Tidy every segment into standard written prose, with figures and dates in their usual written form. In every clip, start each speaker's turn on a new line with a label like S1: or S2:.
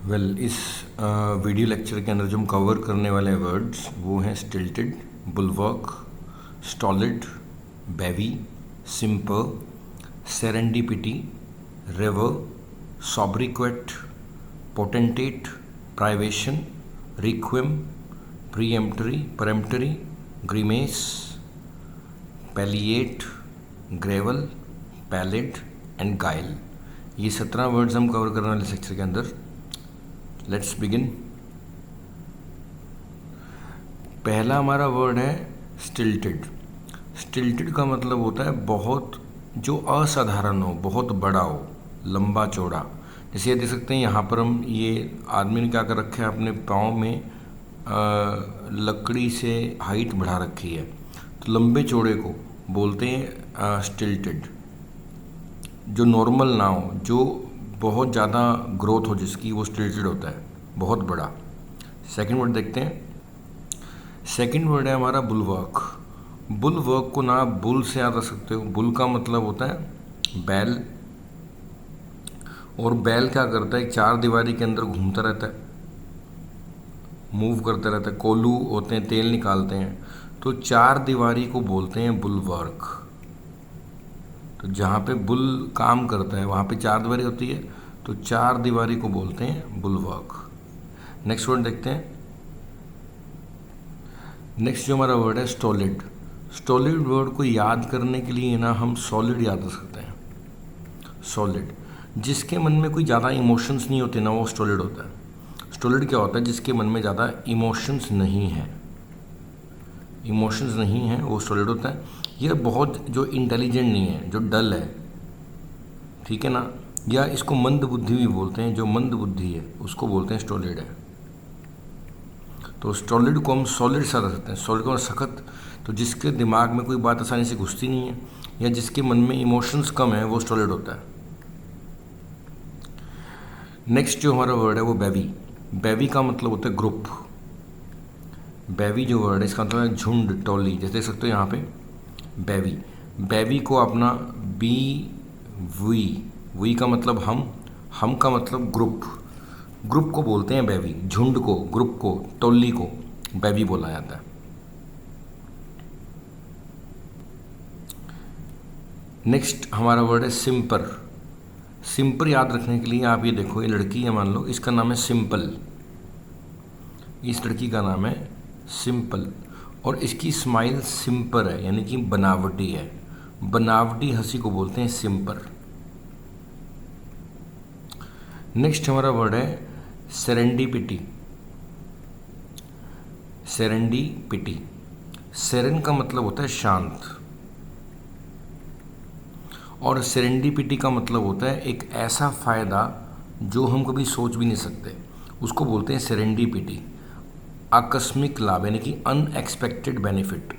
S1: इस video lecture के अंदर जो हम कवर करने वाले वर्ड्स वो हैं stilted, bulwark, stolid, bevy, simper, serendipity, river, sobriquet, potentate, privation, requiem, peremptory, grimace, palliate, gravel, palette and guile. ये 17 वर्ड्स हम कवर करने वाले लेक्चर के अंदर। Let's begin. पहला हमारा वर्ड है स्टिल्टेड। स्टिल्टेड का मतलब होता है बहुत जो असाधारण हो, बहुत बड़ा हो, लंबा चौड़ा। जैसे ये देख सकते हैं यहाँ पर हम ये आदमी ने क्या कर रखा है, अपने पाँव में लकड़ी से हाइट बढ़ा रखी है, तो लंबे चौड़े को बोलते हैं स्टिल्टेड। जो नॉर्मल ना हो, जो बहुत ज़्यादा ग्रोथ हो जिसकी, वो स्टिल्टेड होता है, बहुत बड़ा। सेकंड वर्ड देखते हैं। सेकंड वर्ड है हमारा बुलवर्क। बुलवर्क को ना आप बुल से याद रख सकते हो। बुल का मतलब होता है बैल, और बैल क्या करता है, एक चार दीवारी के अंदर घूमता रहता है, मूव करता रहता है। कोल्हू होते हैं, तेल निकालते हैं, तो चार दीवारी को बोलते हैं बुलवर्क। तो जहाँ पे बुल काम करता है वहाँ पे चार दीवारी होती है, तो चार दीवारी को बोलते हैं बुलवर्क। नेक्स्ट वर्ड देखते हैं। नेक्स्ट जो हमारा वर्ड है स्टॉलिड। स्टॉलिड वर्ड को याद करने के लिए ना हम सॉलिड याद कर सकते हैं। सॉलिड, जिसके मन में कोई ज़्यादा इमोशंस नहीं होते ना, वो स्टॉलिड होता है। स्टॉलिड क्या होता है, जिसके मन में ज़्यादा इमोशंस नहीं हैं, इमोशंस नहीं हैं, वो स्टॉलिड होता है। यह बहुत जो इंटेलिजेंट नहीं है, जो डल है, ठीक है ना, या इसको मंद बुद्धि भी बोलते हैं। जो मंद बुद्धि है उसको बोलते हैं स्टॉलिड है। तो स्टॉलिड को हम सॉलिड सा रख सकते हैं। सॉलिड को सख्त, तो जिसके दिमाग में कोई बात आसानी से घुसती नहीं है, या जिसके मन में इमोशंस कम है, वो स्टॉलिड होता है। नेक्स्ट जो हमारा वर्ड है वो बेवी। बेवी का मतलब होता है ग्रुप। बेवी जो वर्ड है इसका मतलब है झुंड, टोली। जैसे देख सकते हो यहाँ पे बेवी। बेवी को अपना बी वी का मतलब हम का मतलब ग्रुप। ग्रुप को बोलते हैं बेवी। झुंड को, ग्रुप को, टोली को बेवी बोला जाता है। नेक्स्ट हमारा वर्ड है सिंपर। सिंपर याद रखने के लिए आप ये देखो, ये लड़की है, मान लो इसका नाम है सिंपल। इस लड़की का नाम है सिंपल, और इसकी स्माइल सिंपर है, यानी कि बनावटी है। बनावटी हंसी को बोलते हैं सिंपर। नेक्स्ट हमारा वर्ड है सेरेंडिपिटी। सेरेंडिपिटी, सेरेन का मतलब होता है शांत, और सेरेंडिपिटी का मतलब होता है एक ऐसा फ़ायदा जो हम कभी सोच भी नहीं सकते, उसको बोलते हैं सेरेंडिपिटी। आकस्मिक लाभ, यानी कि अनएक्सपेक्टेड बेनिफिट।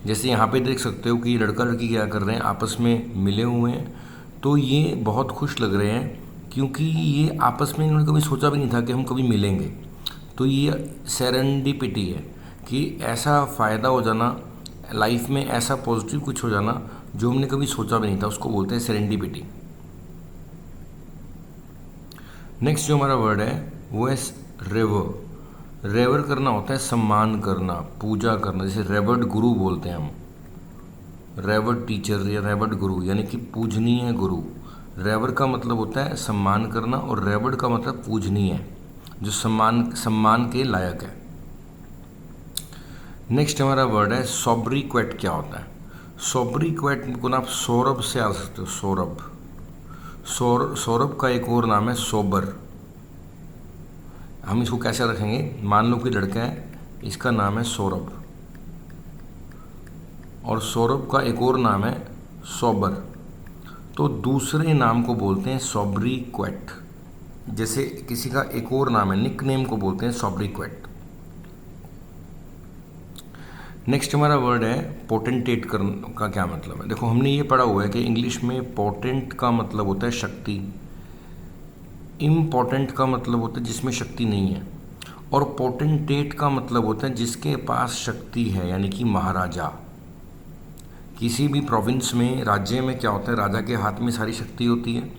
S1: जैसे यहाँ पे देख सकते हो कि लड़का लड़की क्या कर रहे हैं, आपस में मिले हुए हैं, तो ये बहुत खुश लग रहे हैं, क्योंकि ये आपस में इन्होंने कभी सोचा भी नहीं था कि हम कभी मिलेंगे। तो ये सेरेंडिपिटी है कि ऐसा फ़ायदा हो जाना लाइफ में, ऐसा पॉजिटिव कुछ हो जाना जो हमने कभी सोचा भी नहीं था, उसको बोलते हैं सेरेंडिपिटी। नेक्स्ट जो हमारा वर्ड है वो है रेवर। रेवर करना होता है सम्मान करना, पूजा करना। जैसे रेवर्ड गुरु बोलते हैं हम, रेवर्ड टीचर या रेवर्ड गुरु, यानी कि पूजनीय गुरु। रेवर का मतलब होता है सम्मान करना, और रेवर्ड का मतलब पूजनीय, जो सम्मान के लायक है। नेक्स्ट हमारा वर्ड है सॉब्रिक्वेट। क्या होता है सॉब्रिक्वेट को ना आप सौरभ से आ सकते हो। सौरभ, सौरभ का एक और नाम है सोबर। हम इसको कैसे रखेंगे, मान लो कि लड़का है, इसका नाम है सौरभ, और सौरभ का एक और नाम है सोबर, तो दूसरे नाम को बोलते हैं सॉब्रिक्वेट। जैसे किसी का एक और नाम है, निक नेम को बोलते हैं सॉब्रिक्वेट। नेक्स्ट हमारा वर्ड है पोटेंटेट का क्या मतलब है। देखो, हमने ये पढ़ा हुआ है कि इंग्लिश में पोटेंट का मतलब होता है शक्ति, इम्पोर्टेंट का मतलब होता है जिसमें शक्ति नहीं है, और पोटेंटेट का मतलब होता है जिसके पास शक्ति है, यानी कि महाराजा। किसी भी प्रोविंस में, राज्य में क्या होता है, राजा के हाथ में सारी शक्ति होती है,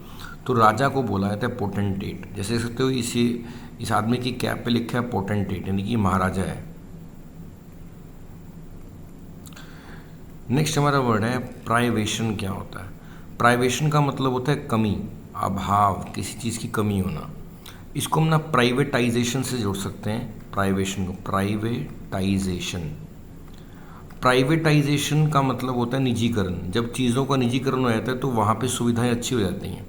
S1: तो राजा को बोला जाता है पोटेंटेट। जैसे देख सकते हो इसे इस आदमी की कैप पे लिखा है पोटेंटेट, यानी कि महाराजा है। नेक्स्ट हमारा वर्ड है प्राइवेशन। क्या होता है? प्राइवेशन का मतलब होता है कमी, अभाव, किसी चीज़ की कमी होना। इसको हम ना प्राइवेटाइजेशन से जोड़ सकते हैं। प्राइवेशन को, प्राइवेटाइजेशन। प्राइवेटाइजेशन का मतलब होता है निजीकरण। जब चीज़ों का निजीकरण हो जाता है तो वहाँ पे सुविधाएं अच्छी हो जाती हैं।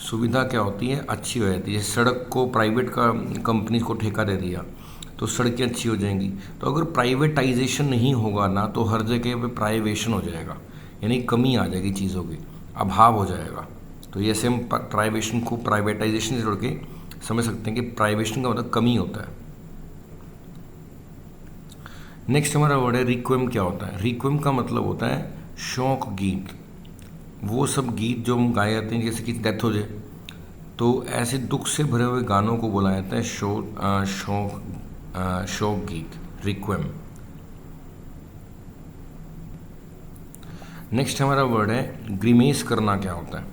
S1: सुविधा क्या होती है? अच्छी हो जाती है। सड़क को प्राइवेट का कंपनी को ठेका दे दिया तो सड़कें अच्छी हो जाएंगी। तो अगर प्राइवेटाइजेशन नहीं होगा ना तो हर जगह पे प्राइवेशन हो जाएगा, यानी कमी आ जाएगी, चीज़ों की अभाव हो जाएगा। तो ये ऐसे हम प्राइवेशन को प्राइवेटाइजेशन से जोड़ के समझ सकते हैं कि प्राइवेशन का मतलब कमी होता है। नेक्स्ट हमारा वर्ड है रिक्वेम। क्या होता है? रिक्वेम का मतलब होता है शोक गीत। वो सब गीत जो हम गाए जाते हैं, जैसे कि डेथ हो जाए तो ऐसे दुख से भरे हुए गानों को बोला जाता है शोक गीत, रिक्वेम। नेक्स्ट हमारा वर्ड है ग्रीमेस करना। क्या होता है?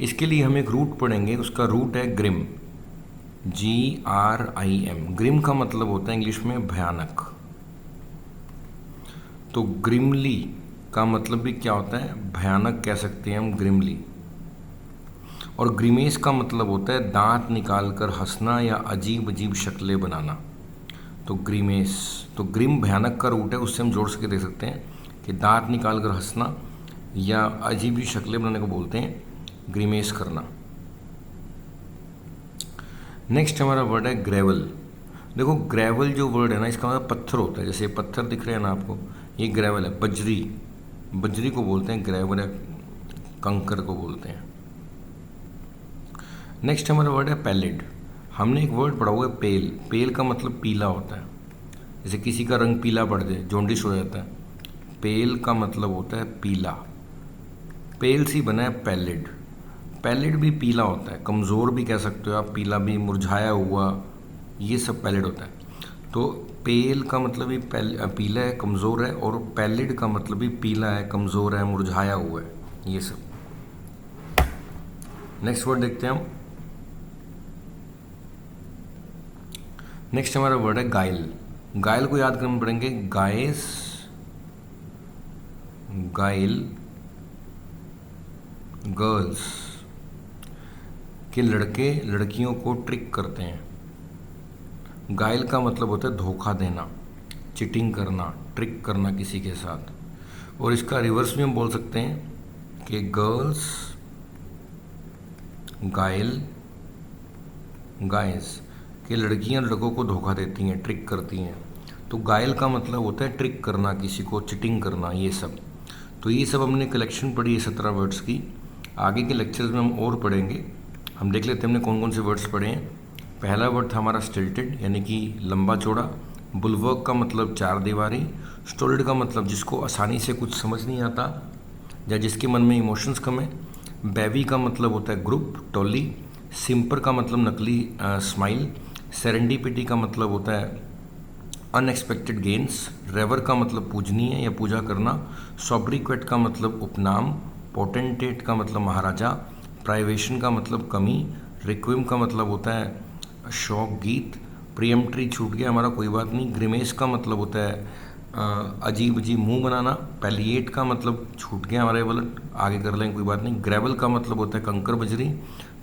S1: इसके लिए हम एक रूट पढ़ेंगे, उसका रूट है ग्रिम, GRIM। ग्रिम का मतलब होता है इंग्लिश में भयानक। तो ग्रिमली का मतलब भी क्या होता है? भयानक कह सकते हैं हम, ग्रिमली। और ग्रीमेस का मतलब होता है दांत निकालकर हंसना या अजीब अजीब शक्लें बनाना। तो ग्रीमेस, तो ग्रिम भयानक का रूट है, उससे हम जोड़ सके दे सकते हैं कि दांत निकालकर हंसना या अजीब ही शक्लें बनाने को बोलते हैं ग्रीमेस करना। नेक्स्ट हमारा वर्ड है ग्रेवल। देखो ग्रेवल जो वर्ड है ना, इसका मतलब पत्थर होता है। जैसे पत्थर दिख रहे हैं ना आपको, ये ग्रेवल है। बजरी, बजरी को बोलते हैं ग्रेवल, या कंकर को बोलते हैं। नेक्स्ट हमारा वर्ड है पैलिड। हमने एक वर्ड पढ़ा हुआ है पेल। पेल का मतलब पीला होता है। जैसे किसी का रंग पीला पड़ जाए, जॉन्डिस हो जाता है, पेल का मतलब होता है पीला। पेल से बना है पैलिड। पैलिड भी पीला होता है, कमज़ोर भी कह सकते हो आप, पीला भी, मुरझाया हुआ, ये सब पैलिड होता है। तो पेल का मतलब भी पीला है, कमज़ोर है, और पैलिड का मतलब भी पीला है, कमज़ोर है, मुरझाया हुआ है, ये सब। नेक्स्ट वर्ड देखते हैं हम। नेक्स्ट हमारा वर्ड है गाइल। गाइल को याद करना पड़ेंगे, गाइस, गाइल, गर्ल्स, के लड़के लड़कियों को ट्रिक करते हैं। गाइल का मतलब होता है धोखा देना, चिटिंग करना, ट्रिक करना किसी के साथ। और इसका रिवर्स भी हम बोल सकते हैं कि गर्ल्स गाइल गाइस, कि लड़कियां लड़कों को धोखा देती हैं, ट्रिक करती हैं। तो गाइल का मतलब होता है ट्रिक करना, किसी को चिटिंग करना, ये सब। तो ये सब हमने कलेक्शन पढ़ी है 17 वर्ड्स की। आगे के लेक्चर्स में हम और पढ़ेंगे। हम देख लेते हैं हमने कौन कौन से वर्ड्स पढ़े हैं। पहला वर्ड था हमारा स्टिल्टेड, यानी कि लंबा चौड़ा। बुलवर्क का मतलब चार दीवारी। स्टोल्ड का मतलब जिसको आसानी से कुछ समझ नहीं आता या जिसके मन में इमोशंस कम है। बेबी का मतलब होता है ग्रुप, टोली। सिंपर का मतलब नकली स्माइल। सेरेंडिपिटी का मतलब होता है अनएक्सपेक्टेड गेन्स। रेवर का मतलब पूजनीय या पूजा करना। सॉब्रिक्वेट का मतलब उपनाम। पोटेंटेट का मतलब महाराजा। प्राइवेशन का मतलब कमी। रिक्विम का मतलब होता है शौक गीत। प्रियम्ट्री छूट गया हमारा, कोई बात नहीं। ग्रिमेस का मतलब होता है अजीब अजीब मुंह बनाना। पैलिएट का मतलब छूट गया हमारे वाला, आगे कर लेंगे, कोई बात नहीं। ग्रेवल का मतलब होता है कंकर बजरी।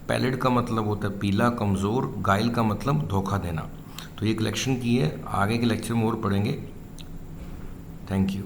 S1: पैलिड का मतलब होता है पीला, कमज़ोर। गाइल का मतलब धोखा देना। तो ये कलेक्शन की है, आगे के लेक्चर में और पढ़ेंगे। Thank you.